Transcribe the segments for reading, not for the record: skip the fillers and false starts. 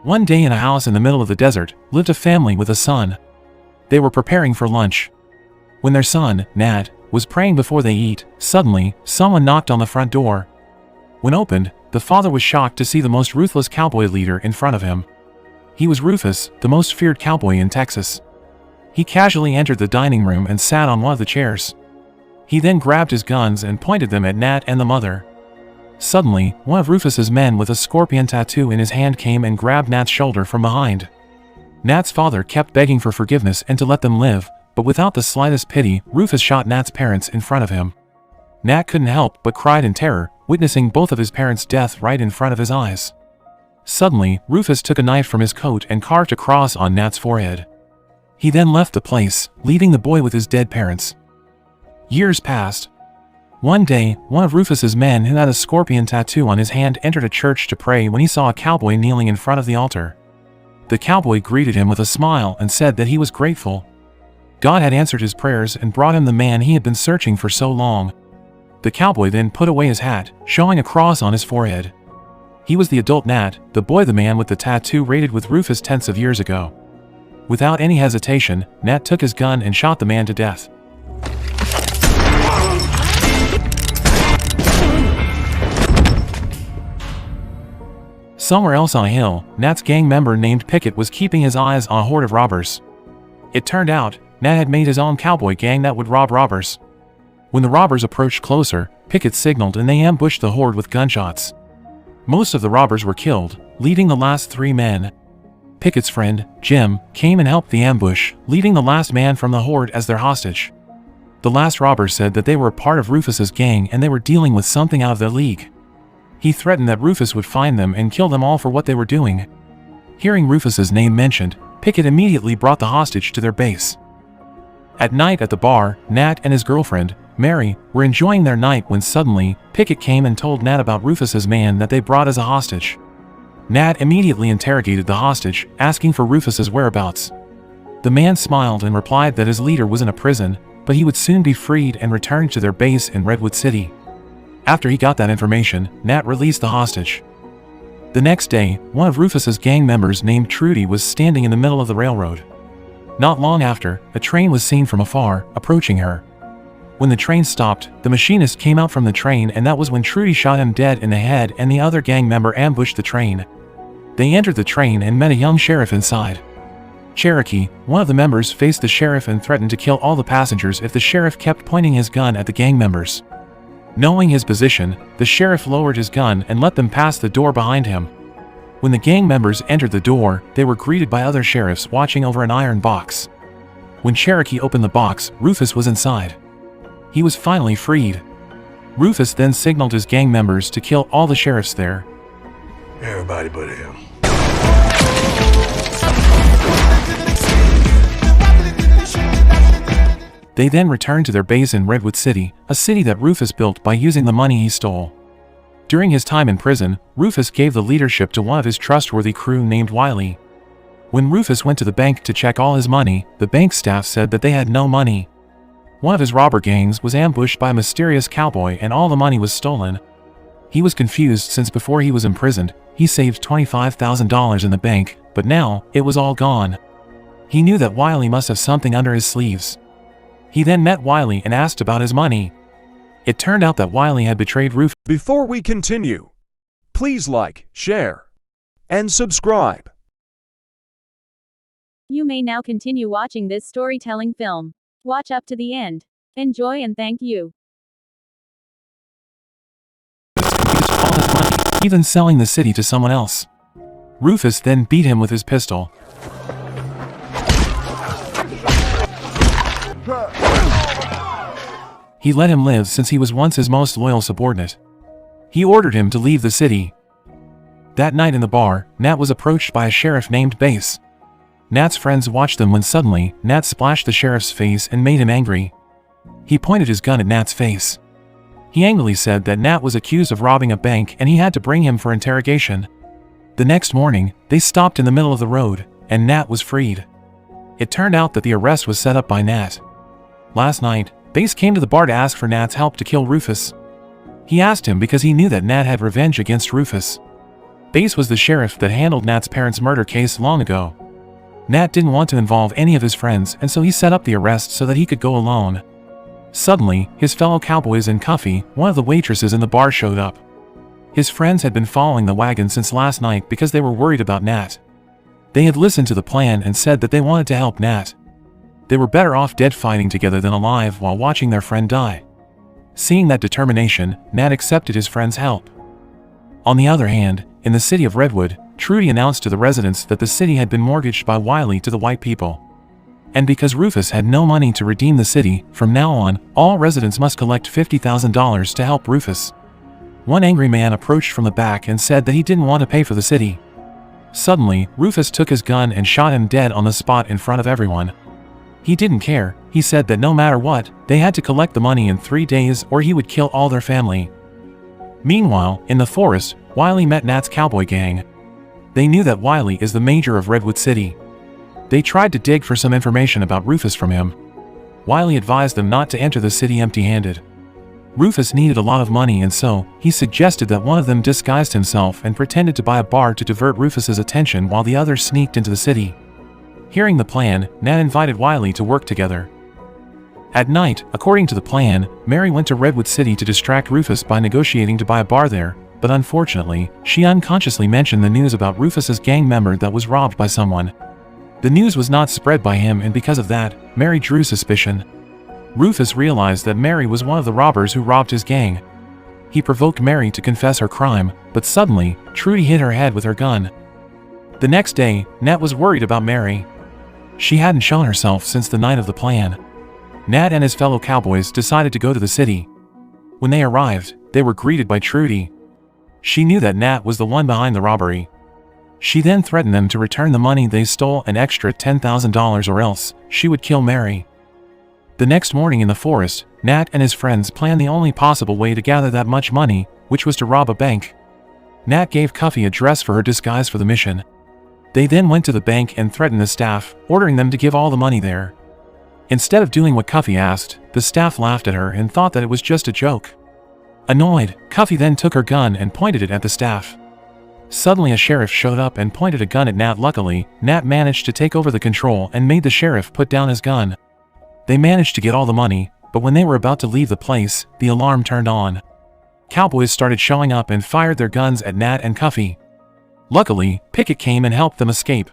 One day in a house in the middle of the desert lived a family with a son. They were preparing for lunch. When their son, Nat, was praying before they eat, suddenly, someone knocked on the front door. When opened, the father was shocked to see the most ruthless cowboy leader in front of him. He was Rufus, the most feared cowboy in Texas. He casually entered the dining room and sat on one of the chairs. He then grabbed his guns and pointed them at Nat and the mother. Suddenly, one of Rufus's men with a scorpion tattoo in his hand came and grabbed Nat's shoulder from behind. Nat's father kept begging for forgiveness and to let them live, but without the slightest pity, Rufus shot Nat's parents in front of him. Nat couldn't help but cried in terror, witnessing both of his parents' death right in front of his eyes. Suddenly, Rufus took a knife from his coat and carved a cross on Nat's forehead. He then left the place, leaving the boy with his dead parents. Years passed. One day, one of Rufus's men who had a scorpion tattoo on his hand entered a church to pray when he saw a cowboy kneeling in front of the altar. The cowboy greeted him with a smile and said that he was grateful. God had answered his prayers and brought him the man he had been searching for so long. The cowboy then put away his hat, showing a cross on his forehead. He was the adult Nat, the boy the man with the tattoo raided with Rufus tens of years ago. Without any hesitation, Nat took his gun and shot the man to death. Somewhere else on a hill, Nat's gang member named Pickett was keeping his eyes on a horde of robbers. It turned out, Nat had made his own cowboy gang that would rob robbers. When the robbers approached closer, Pickett signaled and they ambushed the horde with gunshots. Most of the robbers were killed, leaving the last 3 men. Pickett's friend, Jim, came and helped the ambush, leaving the last man from the horde as their hostage. The last robbers said that they were a part of Rufus's gang and they were dealing with something out of their league. He threatened that Rufus would find them and kill them all for what they were doing. Hearing Rufus's name mentioned, Pickett immediately brought the hostage to their base. At night at the bar, Nat and his girlfriend, Mary, were enjoying their night when suddenly, Pickett came and told Nat about Rufus's man that they brought as a hostage. Nat immediately interrogated the hostage, asking for Rufus's whereabouts. The man smiled and replied that his leader was in a prison, but he would soon be freed and returned to their base in Redwood City. After he got that information, Nat released the hostage. The next day, one of Rufus's gang members named Trudy was standing in the middle of the railroad. Not long after, a train was seen from afar, approaching her. When the train stopped, the machinist came out from the train and that was when Trudy shot him dead in the head and the other gang member ambushed the train. They entered the train and met a young sheriff inside. Cherokee, one of the members, faced the sheriff and threatened to kill all the passengers if the sheriff kept pointing his gun at the gang members. Knowing his position, the sheriff lowered his gun and let them pass the door behind him. When the gang members entered the door, they were greeted by other sheriffs watching over an iron box. When Cherokee opened the box, Rufus was inside. He was finally freed. Rufus then signaled his gang members to kill all the sheriffs there. Everybody but him. They then returned to their base in Redwood City, a city that Rufus built by using the money he stole. During his time in prison, Rufus gave the leadership to one of his trustworthy crew named Wiley. When Rufus went to the bank to check all his money, the bank staff said that they had no money. One of his robber gangs was ambushed by a mysterious cowboy and all the money was stolen. He was confused since before he was imprisoned, he saved $25,000 in the bank, but now, it was all gone. He knew that Wiley must have something under his sleeves. He then met Wiley and asked about his money. It turned out that Wiley had betrayed Rufus. Before we continue, please like, share, and subscribe. You may now continue watching this storytelling film. Watch up to the end. Enjoy and thank you. All his money, even selling the city to someone else. Rufus then beat him with his pistol. He let him live since he was once his most loyal subordinate. He ordered him to leave the city. That night in the bar, Nat was approached by a sheriff named Bass. Nat's friends watched them when suddenly, Nat splashed the sheriff's face and made him angry. He pointed his gun at Nat's face. He angrily said that Nat was accused of robbing a bank and he had to bring him for interrogation. The next morning, they stopped in the middle of the road, and Nat was freed. It turned out that the arrest was set up by Nat. Last night, Bass came to the bar to ask for Nat's help to kill Rufus. He asked him because he knew that Nat had revenge against Rufus. Bass was the sheriff that handled Nat's parents' murder case long ago. Nat didn't want to involve any of his friends, and so he set up the arrest so that he could go alone. Suddenly, his fellow cowboys and Cuffy, one of the waitresses in the bar, showed up. His friends had been following the wagon since last night because they were worried about Nat. They had listened to the plan and said that they wanted to help Nat. They were better off dead fighting together than alive while watching their friend die. Seeing that determination, Nat accepted his friend's help. On the other hand, in the city of Redwood, Trudy announced to the residents that the city had been mortgaged by Wiley to the white people. And because Rufus had no money to redeem the city, from now on, all residents must collect $50,000 to help Rufus. One angry man approached from the back and said that he didn't want to pay for the city. Suddenly, Rufus took his gun and shot him dead on the spot in front of everyone. He didn't care. He said that no matter what, they had to collect the money in 3 days or he would kill all their family. Meanwhile, in the forest, Wiley met Nat's cowboy gang. They knew that Wiley is the mayor of Redwood City. They tried to dig for some information about Rufus from him. Wiley advised them not to enter the city empty-handed. Rufus needed a lot of money, and so he suggested that one of them disguised himself and pretended to buy a bar to divert Rufus's attention while the others sneaked into the city. Hearing the plan, Nat invited Wiley to work together. At night, according to the plan, Mary went to Redwood City to distract Rufus by negotiating to buy a bar there, but unfortunately, she unconsciously mentioned the news about Rufus's gang member that was robbed by someone. The news was not spread by him, and because of that, Mary drew suspicion. Rufus realized that Mary was one of the robbers who robbed his gang. He provoked Mary to confess her crime, but suddenly, Trudy hit her head with her gun. The next day, Nat was worried about Mary. She hadn't shown herself since the night of the plan. Nat and his fellow cowboys decided to go to the city. When they arrived, they were greeted by Trudy. She knew that Nat was the one behind the robbery. She then threatened them to return the money they stole, an extra $10,000, or else she would kill Mary. The next morning in the forest, Nat and his friends planned the only possible way to gather that much money, which was to rob a bank. Nat gave Cuffy a dress for her disguise for the mission. They then went to the bank and threatened the staff, ordering them to give all the money there. Instead of doing what Cuffy asked, the staff laughed at her and thought that it was just a joke. Annoyed, Cuffy then took her gun and pointed it at the staff. Suddenly a sheriff showed up and pointed a gun at Nat. Luckily, Nat managed to take over the control and made the sheriff put down his gun. They managed to get all the money, but when they were about to leave the place, the alarm turned on. Cowboys started showing up and fired their guns at Nat and Cuffy. Luckily, Pickett came and helped them escape.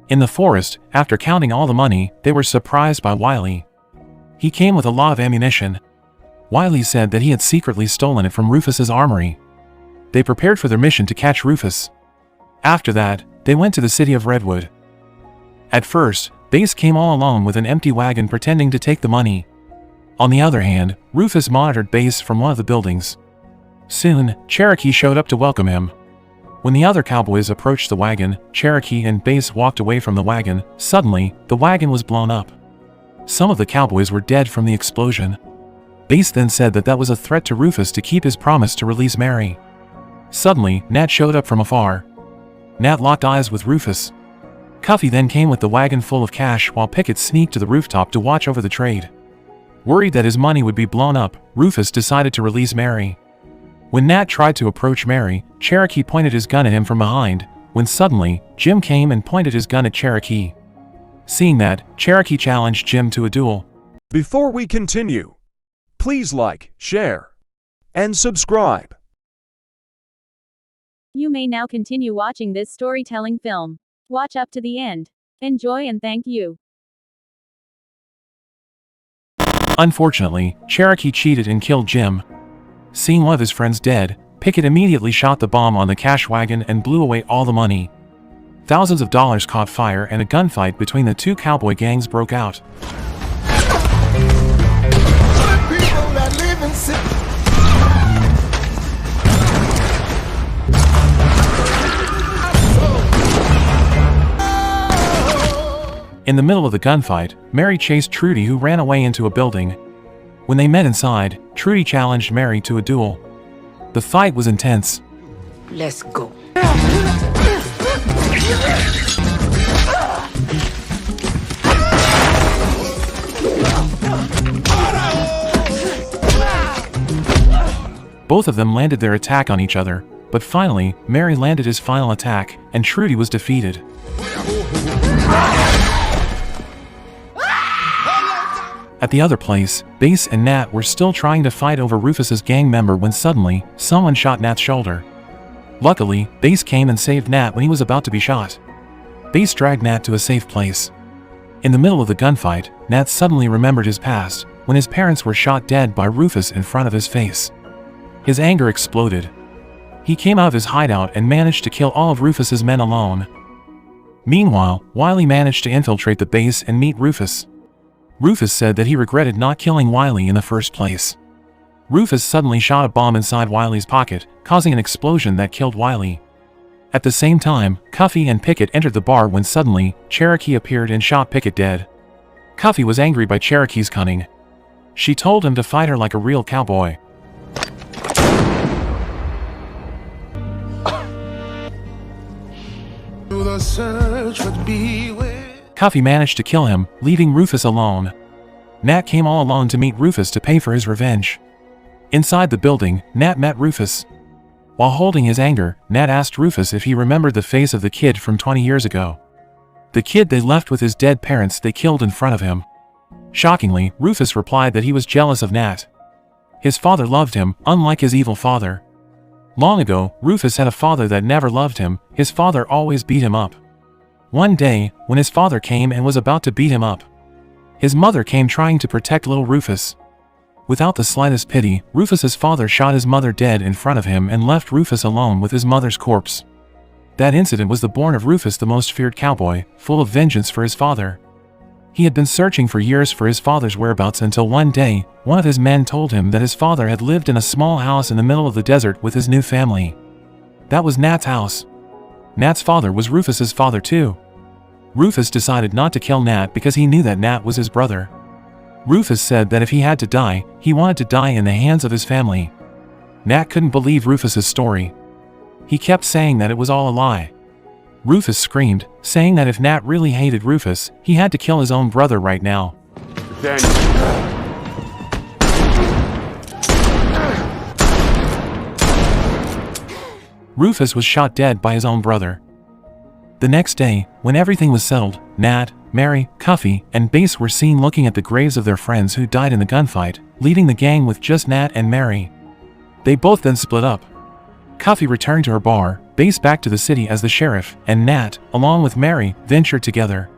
In the forest, after counting all the money, they were surprised by Wiley. He came with a lot of ammunition. Wiley said that he had secretly stolen it from Rufus's armory. They prepared for their mission to catch Rufus. After that, they went to the city of Redwood. At first, Bass came all alone with an empty wagon pretending to take the money. On the other hand, Rufus monitored Bass from one of the buildings. Soon, Cherokee showed up to welcome him. When the other cowboys approached the wagon, Cherokee and Bass walked away from the wagon. Suddenly, the wagon was blown up. Some of the cowboys were dead from the explosion. Bass then said that that was a threat to Rufus to keep his promise to release Mary. Suddenly, Nat showed up from afar. Nat locked eyes with Rufus. Cuffy then came with the wagon full of cash while Pickett sneaked to the rooftop to watch over the trade. Worried that his money would be blown up, Rufus decided to release Mary. When Nat tried to approach Mary, Cherokee pointed his gun at him from behind, when suddenly, Jim came and pointed his gun at Cherokee. Seeing that, Cherokee challenged Jim to a duel. Before we continue, please like, share, and subscribe. You may now continue watching this storytelling film. Watch up to the end. Enjoy and thank you. Unfortunately, Cherokee cheated and killed Jim. Seeing one of his friends dead, Pickett immediately shot the bomb on the cash wagon and blew away all the money. Thousands of dollars caught fire and a gunfight between the two cowboy gangs broke out. In the middle of the gunfight, Mary chased Trudy, who ran away into a building. When they met inside, Trudy challenged Mary to a duel. The fight was intense. Let's go. Both of them landed their attack on each other, But finally, Mary landed his final attack, and Trudy was defeated. At the other place, Bass and Nat were still trying to fight over Rufus's gang member when suddenly, someone shot Nat's shoulder. Luckily, Bass came and saved Nat when he was about to be shot. Bass dragged Nat to a safe place. In the middle of the gunfight, Nat suddenly remembered his past, when his parents were shot dead by Rufus in front of his face. His anger exploded. He came out of his hideout and managed to kill all of Rufus's men alone. Meanwhile, Wiley managed to infiltrate the base and meet Rufus. Rufus said that he regretted not killing Wiley in the first place. Rufus suddenly shot a bomb inside Wiley's pocket, causing an explosion that killed Wiley. At the same time, Cuffy and Pickett entered the bar when suddenly, Cherokee appeared and shot Pickett dead. Cuffy was angry by Cherokee's cunning. She told him to fight her like a real cowboy. Cuffy managed to kill him, leaving Rufus alone. Nat came all alone to meet Rufus to pay for his revenge. Inside the building, Nat met Rufus. While holding his anger, Nat asked Rufus if he remembered the face of the kid from 20 years ago. The kid they left with his dead parents they killed in front of him. Shockingly, Rufus replied that he was jealous of Nat. His father loved him, unlike his evil father. Long ago, Rufus had a father that never loved him. His father always beat him up. One day, when his father came and was about to beat him up, his mother came trying to protect little Rufus. Without the slightest pity, Rufus's father shot his mother dead in front of him and left Rufus alone with his mother's corpse. That incident was the born of Rufus, the most feared cowboy, full of vengeance for his father. He had been searching for years for his father's whereabouts until one day, one of his men told him that his father had lived in a small house in the middle of the desert with his new family. That was Nat's house. Nat's father was Rufus's father too. Rufus decided not to kill Nat because he knew that Nat was his brother. Rufus said that if he had to die, he wanted to die in the hands of his family. Nat couldn't believe Rufus's story. He kept saying that it was all a lie. Rufus screamed, saying that if Nat really hated Rufus, he had to kill his own brother right now. Rufus was shot dead by his own brother. The next day, when everything was settled, Nat, Mary, Cuffy, and Bass were seen looking at the graves of their friends who died in the gunfight, leaving the gang with just Nat and Mary. They both then split up. Cuffy returned to her bar, Bass back to the city as the sheriff, and Nat, along with Mary, ventured together.